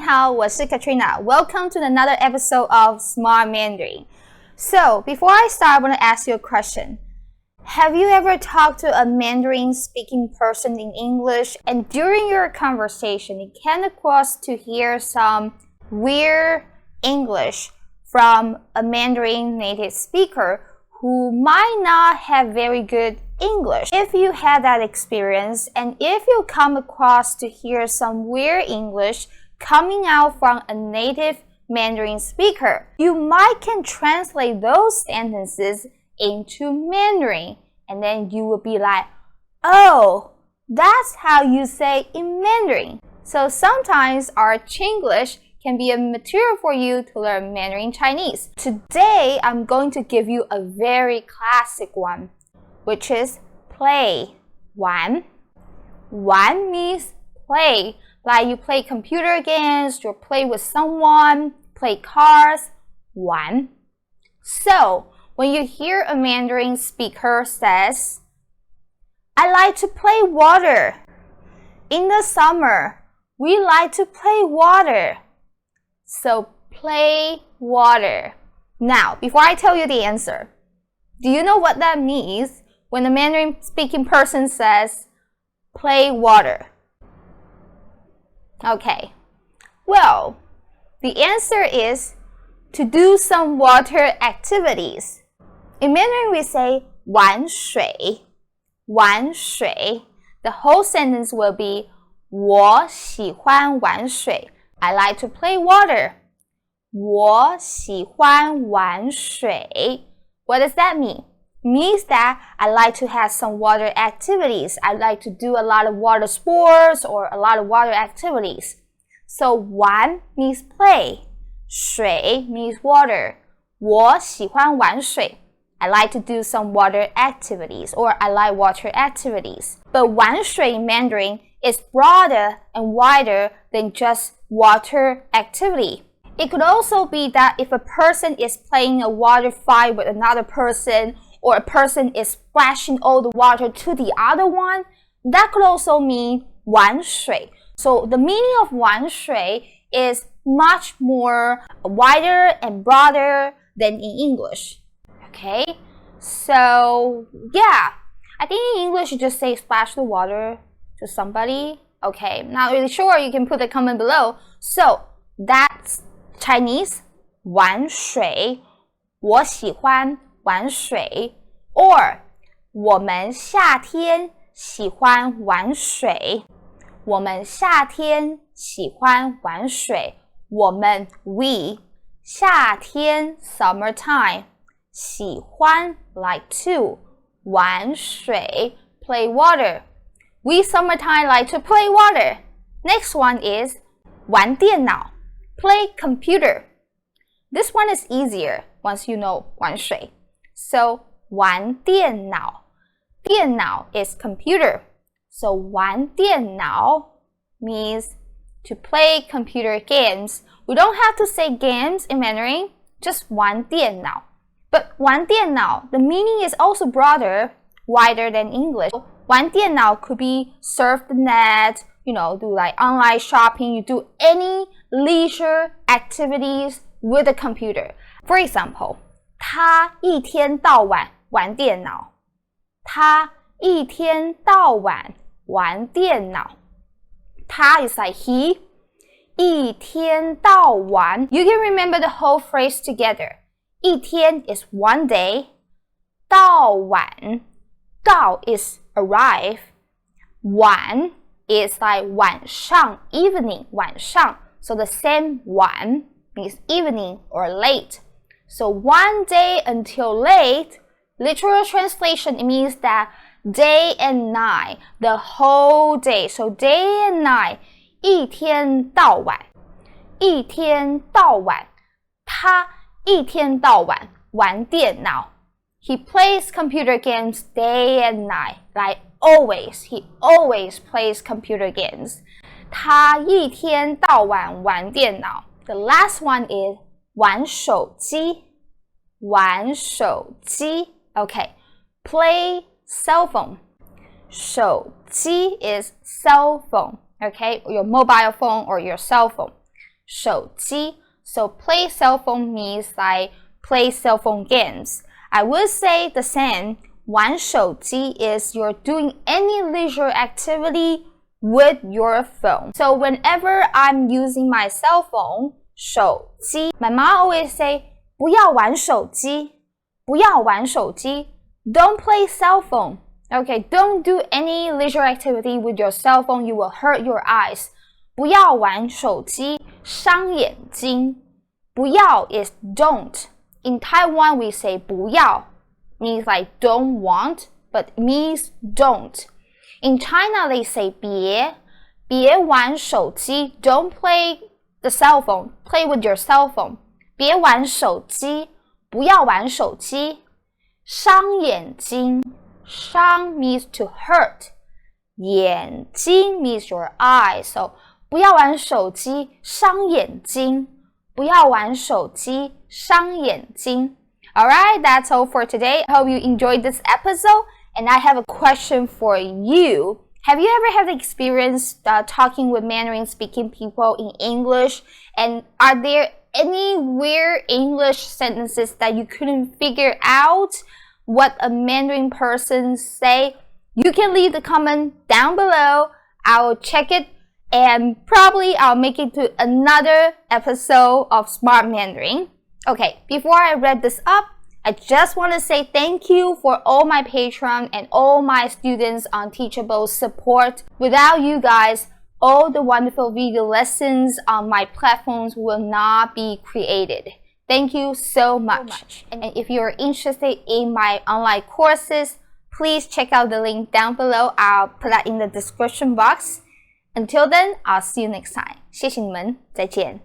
好，我是 Katrina. Welcome to another episode of Smart Mandarin. So, before I start, I want to ask you a question. Have you ever talked to a Mandarin speaking person in English and during your conversation you came across to hear some weird English from a Mandarin native speaker who might not have very good English? If you had that experience and if you come across to hear some weird English coming out from a native Mandarin speaker, you might can translate those sentences into Mandarin, and then you will be like, oh, that's how you say in Mandarin. So sometimes our Chinglish can be a material for you to learn Mandarin Chinese. Today, I'm going to give you a very classic one, which is play. 玩 means play, like you play computer games, you play with someone, play cards. 玩 So, when you hear a Mandarin speaker says, I like to play water. In the summer, we like to play water. So, play water. Now, before I tell you the answer, do you know what that means when a Mandarin speaking person says, play water? Okay, well, the answer is to do some water activities. In Mandarin, we say 玩水 玩水 The whole sentence will be 我喜欢玩水 I like to play water. 我喜欢玩水 What does that mean? It means that I like to have some water activities. I like to do a lot of water sports or a lot of water activities. So 玩 means play. 水 means water. 我喜欢玩水 I like to do some water activities, or I like water activities. But 玩水 in Mandarin is broader and wider than just water activity. It could also be that if a person is playing a water fight with another person, or a person is splashing all the water to the other one, that could also mean 玩水. So the meaning of 玩水 is much more wider and broader than in English. Okay, so yeah, I think in English you just say splash the water to somebody. Okay, not really sure, you can put a comment below. So that's Chinese 玩水我喜欢玩水 or 我们夏天喜欢玩水我们夏天喜欢玩水我们 we 夏天 summertime 喜欢 like to 玩水 play water We summertime like to play water. Next one is 玩电脑 play computer. This one is easier once you know 玩水 So 玩电脑电脑 is computer. So 玩电脑 means to play computer games. We don't have to say games in Mandarin, just 玩电脑 But 玩电脑 the meaning is also broader, wider than English. 玩电脑 could be surf the net, do like online shopping, you do any leisure activities with a computer. For example, 他一天到晚玩电脑他一天到晚玩电脑他 is like he 一天到晚 You can remember the whole phrase together. 一天 is one day. 到晚到 is arrive. 晚 is like 晚上 evening 晚上 So the same 晚 means evening or late. So one day until late, literal translation, it means that day and night, the whole day. So day and night, 一天到晚一天到晚他一天到晚玩电脑 He plays computer games day and night, like always. He always plays computer games. 他一天到晚玩电脑 The last one is 玩手机玩手机 Okay, play cell phone. 手机 is cell phone. Okay, your mobile phone or your cell phone. 手机. So play cell phone means like play cell phone games. I would say the same. 玩手机 is you're doing any leisure activity with your phone. So whenever I'm using my cell phone, 手机, my mom always say, 不要玩手机,不要玩手机. Don't play cell phone. Okay, don't do any leisure activity with your cell phone. You will hurt your eyes. 不要玩手机,伤眼睛. 不要 is don't. In Taiwan, we say 不要, means like don't want, but it means don't. In China, they say 别玩手机, don't play the cell phone, play with your cell phone. 别玩手机, 不要玩手机. 伤眼睛, 伤 means to hurt. 眼睛 means your eyes. So 不要玩手机, 伤眼睛. 不要玩手机, 伤眼睛. Alright, that's all for today. I hope you enjoyed this episode. And I have a question for you. Have you ever had the experience talking with Mandarin speaking people in English? And are there any weird English sentences that you couldn't figure out what a Mandarin person say? You can leave the comment down below. I'll check it. And probably I'll make it to another episode of Smart Mandarin. Okay, before I wrap this up, I just want to say thank you for all my Patreon and all my students on Teachable's support. Without you guys, all the wonderful video lessons on my platforms will not be created. Thank you so much. And if you're interested in my online courses, please check out the link down below. I'll put that in the description box. Until then, I'll see you next time. 谢谢你们，再见。